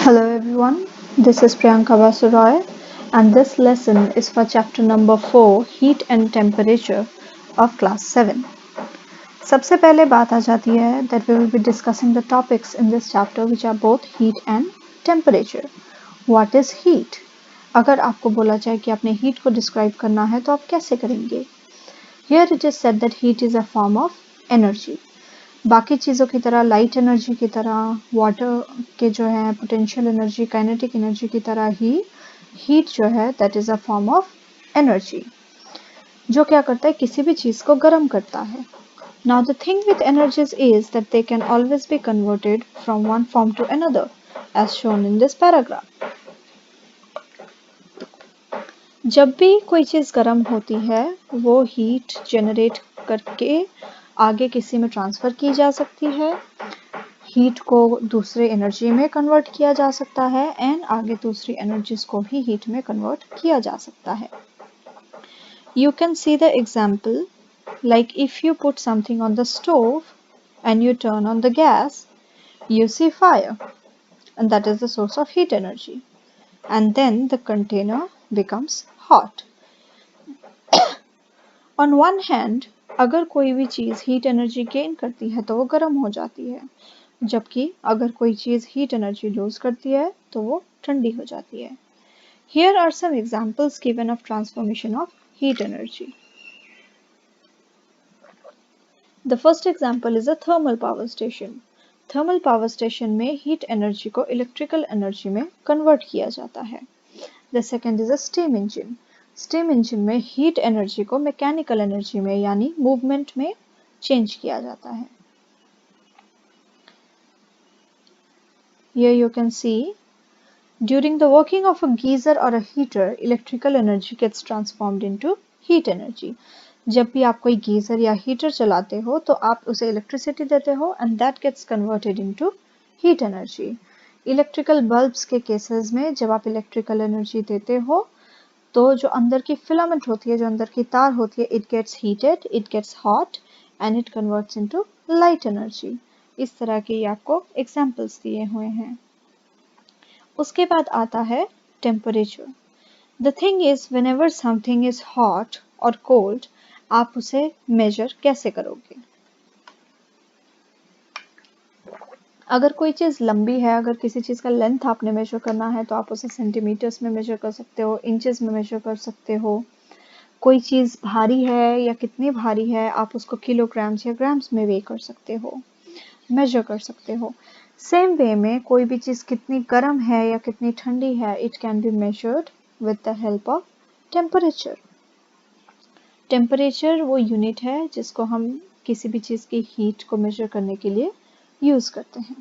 Hello everyone, this is Priyanka Basuroy and this lesson is for chapter number 4 Heat and Temperature of class 7. सबसे पहले बात आ जाती है that we will be discussing the topics in this chapter which are both heat and temperature. What is heat? अगर आपको बोला जाए कि आपने heat को describe करना है तो आप कैसे करेंगे? Here it is said that heat is a form of energy. बाकी चीज़ों की तरह लाइट एनर्जी की तरह वाटर के जो है पोटेंशियल एनर्जी काइनेटिक एनर्जी की तरह ही हीट जो है that is a form of energy जो क्या करता है किसी भी चीज़ को गर्म करता है. Now the thing with energies is that they can always be converted from one form to another as shown in this paragraph. जब भी कोई चीज़ गर्म होती है वो हीट जनरेट करके आगे किसी में ट्रांसफ़र की जा सकती है, हीट को दूसरे एनर्जी में कन्वर्ट किया जा सकता है एंड आगे दूसरी एनर्जीज को भी हीट में कन्वर्ट किया जा सकता है. You can see the example like if you put something on the stove and you turn on the gas, you see fire and that is the source of heat energy and then the container becomes hot. On one hand, अगर कोई भी चीज़ heat energy gain करती है तो वो गर्म हो जाती है, जबकि अगर कोई चीज़ हीट एनर्जी लूज करती है तो वो ठंडी हो जाती है. Here are some examples given of transformation of heat energy. The first example is a thermal power station. Thermal power station में heat energy को electrical energy में convert किया जाता है. The second is a steam engine. Steam engine में heat energy को mechanical energy में यानी movement में change किया जाता है. Here you can see during the working of a geyser or a heater, electrical energy gets transformed into heat energy. जब भी आप कोई गीजर या हीटर चलाते हो तो आप उसे इलेक्ट्रिसिटी देते हो and that gets converted into heat energy. Electrical bulbs के केसेस में जब आप इलेक्ट्रिकल एनर्जी देते हो तो जो अंदर की फिलामेंट होती है, जो अंदर की तार होती है, it gets heated, it gets hot and it converts into light energy. इस तरह के ये आपको एग्जाम्पल्स दिए हुए हैं. उसके बाद आता है temperature. The thing is whenever something is hot और कोल्ड आप उसे मेजर कैसे करोगे? अगर कोई चीज़ लंबी है, अगर किसी चीज़ का लेंथ आपने मेजर करना है तो आप उसे सेंटीमीटर्स में मेजर कर सकते हो, इंचेस में मेजर कर सकते हो. कोई चीज़ भारी है या कितनी भारी है आप उसको किलोग्राम्स या ग्राम्स में वे कर सकते हो, मेजर कर सकते हो. सेम वे में कोई भी चीज़ कितनी गर्म है या कितनी ठंडी है it can be measured with the help of temperature. Temperature वो यूनिट है जिसको हम किसी भी चीज़ की हीट को मेजर करने के लिए यूज़ करते हैं.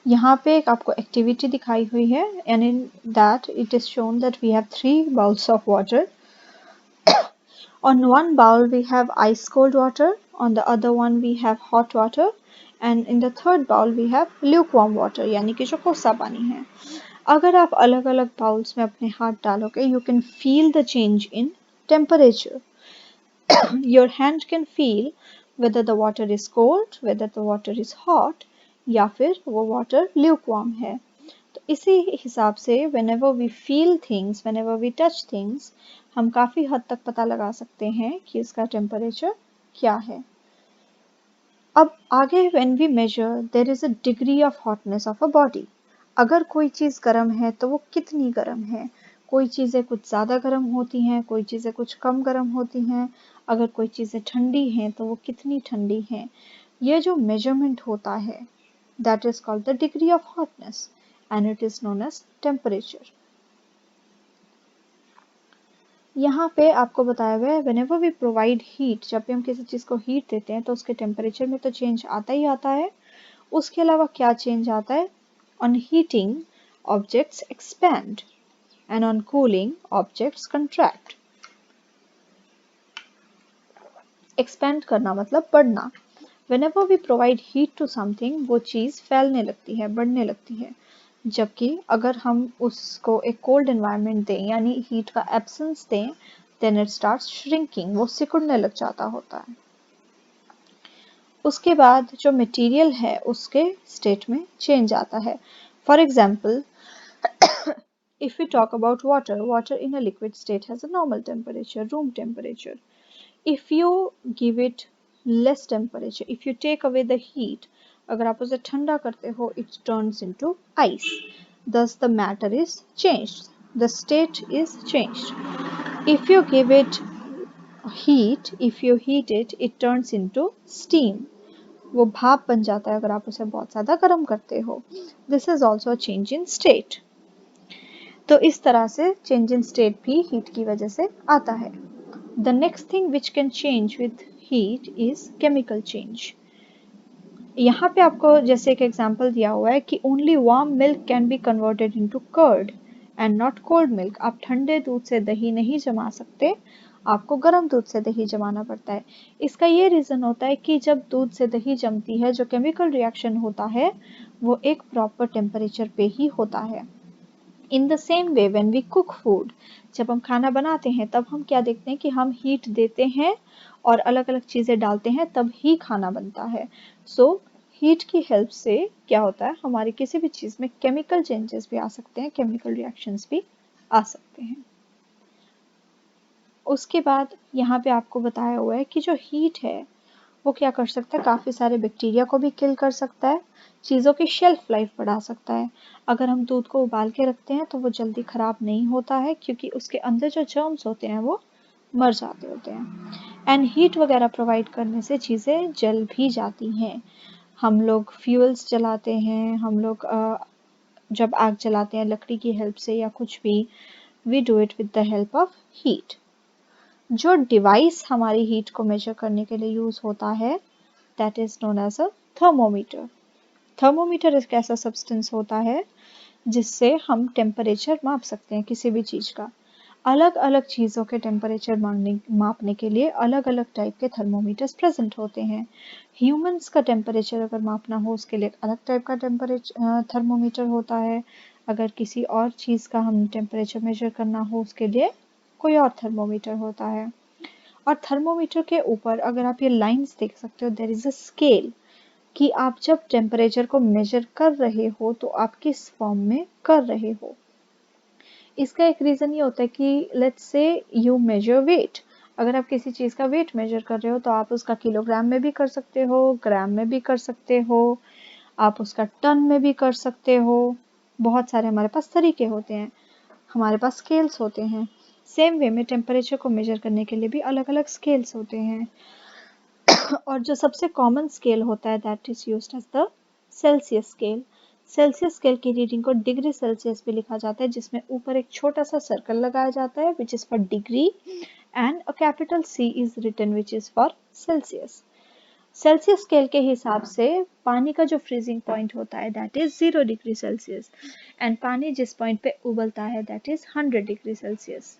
यहाँ पे एक आपको एक्टिविटी दिखाई हुई है and in that it is shown that we have 3 bowls of water. On one bowl we have ice cold water, on the other one we have hot water and in the third bowl we have lukewarm water यानी कि जो कोसा पानी है. अगर आप अलग अलग बाउल्स में अपने हाथ डालोगे you can feel the change in temperature. Your hand can feel whether the water is cold, whether the water is hot या फिर वो water lukewarm है. तो इसी हिसाब से whenever we feel things, whenever we touch things, हम काफ़ी हद तक पता लगा सकते हैं कि इसका टेम्परेचर क्या है. अब आगे when we measure there is a degree of hotness of a body. अगर कोई चीज़ गर्म है तो वो कितनी गर्म है. कोई चीज़ें कुछ ज़्यादा गर्म होती हैं, कोई चीज़ें कुछ कम गर्म होती हैं. अगर कोई चीज़ें ठंडी हैं तो वो कितनी ठंडी हैं. ये जो मेजरमेंट होता है that is called the degree of hotness and it is known as temperature. यहाँ पे आपको बताया हुआ है whenever we provide heat, जब भी हम किसी चीज़ को हीट देते हैं तो उसके टेम्परेचर में तो चेंज आता ही आता है. उसके अलावा क्या चेंज आता है? On heating, objects expand and on cooling, objects contract. Expand करना मतलब बढ़ना. Whenever we provide heat to something, वो चीज़ फैलने लगती है, बढ़ने लगती है. जबकि अगर हम उसको एक कोल्ड एनवायरनमेंट दें यानी हीट का एब्सेंस दें then it starts shrinking, वो सिकुड़ने लग जाता होता है. उसके बाद जो मटेरियल है उसके स्टेट में चेंज आता है. For example, if we talk about water, water in a liquid state has a normal temperature, room temperature. If you give it less temperature, if you take away the heat, अगर आप उसे ठंडा करते हो, it turns into ice. Thus the matter is changed, the state is changed. If you give it heat, if you heat it, it turns into steam. वो भाप बन जाता है अगर आप उसे बहुत ज़्यादा गर्म करते हो. This is also a change in state. तो इस तरह से चेंज इन स्टेट भी हीट की वजह से आता है. The next thing which can change with heat is chemical change. यहाँ पे आपको जैसे एक एग्जांपल दिया हुआ है कि only warm milk can be converted into curd and not cold milk. आप ठंडे दूध से दही नहीं जमा सकते, आपको गर्म दूध से दही जमाना पड़ता है. इसका ये रीज़न होता है कि जब दूध से दही जमती है, जो केमिकल रिएक्शन होता है वो एक प्रॉपर टेम्परेचर पे ही होता है. In the same way when we cook food, जब हम खाना बनाते हैं तब हम क्या देखते हैं कि हम हीट देते हैं और अलग अलग चीज़ें डालते हैं तब ही खाना बनता है. सो हीट की हेल्प से क्या होता है, हमारी किसी भी चीज़ में केमिकल चेंजेस भी आ सकते हैं, केमिकल रिएक्शंस भी आ सकते हैं. उसके बाद यहाँ पे आपको बताया हुआ है कि जो हीट है वो क्या कर सकता है, काफ़ी सारे बैक्टीरिया को भी किल कर सकता है, चीज़ों की शेल्फ लाइफ बढ़ा सकता है. अगर हम दूध को उबाल के रखते हैं तो वो जल्दी ख़राब नहीं होता है क्योंकि उसके अंदर जो जर्म्स होते हैं वो मर जाते होते हैं. एंड हीट वगैरह प्रोवाइड करने से चीज़ें जल भी जाती हैं. हम लोग फ्यूल्स जलाते हैं, हम लोग जब आग जलाते हैं लकड़ी की हेल्प से या कुछ भी, we do it with the help of heat. जो डिवाइस हमारी हीट को मेजर करने के लिए यूज़ होता है that is known as a thermometer. Thermometer एक ऐसा सब्सटेंस होता है जिससे हम टेम्परेचर माप सकते हैं किसी भी चीज़ का. अलग अलग चीज़ों के टेम्परेचर मापने के लिए अलग अलग टाइप के थर्मोमीटर्स प्रेजेंट होते हैं. ह्यूमंस का टेम्परेचर अगर मापना हो उसके लिए अलग टाइप का थर्मोमीटर होता है. अगर किसी और चीज़ का हम टेम्परेचर मेजर करना हो उसके लिए कोई और थर्मोमीटर होता है. और थर्मोमीटर के ऊपर अगर आप ये लाइंस देख सकते हो, देयर इज़ अ स्केल, कि आप जब टेम्परेचर को मेजर कर रहे हो तो आप किस फॉर्म में कर रहे हो. इसका एक रीज़न ये होता है कि let's say you major wait. अगर आप किसी चीज़ का वेट मेजर कर रहे हो तो आप उसका किलोग्राम में भी कर सकते हो, ग्राम में भी कर सकते हो, आप उसका टन में भी कर सकते हो. बहुत सारे हमारे पास तरीके होते हैं, हमारे पास स्केल्स होते हैं. सेम वे में टेम्परेचर को मेजर करने के लिए भी अलग अलग स्केल्स होते हैं. और जो सबसे कॉमन स्केल होता है that is used as the Celsius scale. Celsius scale की रीडिंग को डिग्री सेल्सियस भी लिखा जाता है, जिसमें ऊपर एक छोटा सा सर्कल लगाया जाता है which is for degree and a capital C is written which is for Celsius. Celsius scale के हिसाब से पानी का जो फ्रीजिंग पॉइंट होता है that is 0 degree Celsius and पानी जिस पॉइंट पे उबलता है दैट इज 100 डिग्री सेल्सियस.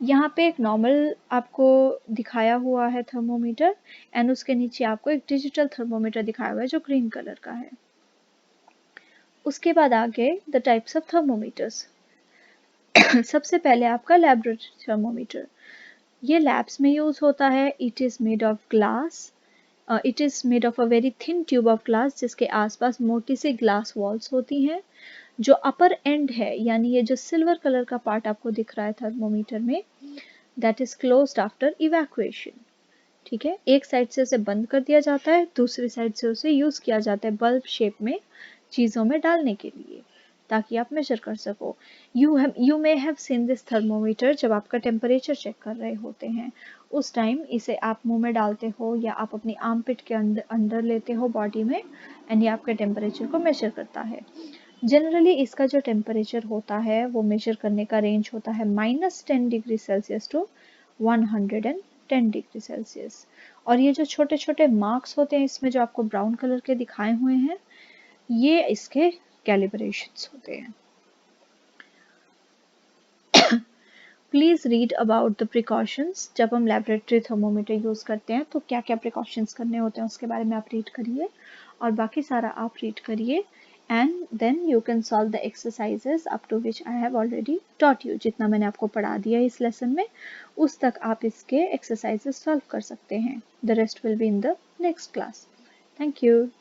यहाँ पे एक नॉर्मल आपको दिखाया हुआ है थर्मोमीटर एंड उसके नीचे आपको एक डिजिटल थर्मोमीटर दिखाया हुआ है जो ग्रीन कलर का है. उसके बाद आगे द टाइप्स ऑफ थर्मोमीटर्स. सबसे पहले आपका लैबोरेटरी थर्मोमीटर. ये लैब्स में यूज़ होता है. It is made of glass. It is made of a very thin tube of glass जिसके आसपास मोटी सी ग्लास वॉल्स होती हैं. जो अपर एंड है यानी ये जो सिल्वर कलर का पार्ट आपको दिख रहा है थर्मोमीटर में that is closed after evacuation. ठीक है, एक साइड से उसे बंद कर दिया जाता है, दूसरी साइड से उसे यूज़ किया जाता है बल्ब शेप में चीज़ों में डालने के लिए ताकि आप मेजर कर सको. You may have seen this thermometer. जब आपका टेम्परेचर चेक कर रहे होते हैं उस टाइम इसे आप मुंह में डालते हो या आप अपनी आर्मपिट के अंदर लेते हो बॉडी में एंड ये आपके टेम्परेचर को मेजर करता है. जनरली इसका जो टेम्परेचर होता है वो मेजर करने का रेंज होता है -10 degree Celsius to 110 degree Celsius. और ये जो छोटे छोटे मार्क्स होते हैं इसमें जो आपको ब्राउन कलर के दिखाए हुए हैं ये इसके कैलिब्रेशंस होते हैं. Please read about the precautions. जब हम लेबोरेटरी थर्मोमीटर यूज़ करते हैं तो क्या क्या प्रिकॉशंस करने होते हैं उसके बारे में आप रीड करिए और बाकी सारा आप रीड करिए and then you can solve the exercises up to which I have already taught you. जितना मैंने आपको पढ़ा दिया इस लेसन में उस तक आप इसके exercises solve कर सकते हैं. The rest will be in the next class. Thank you.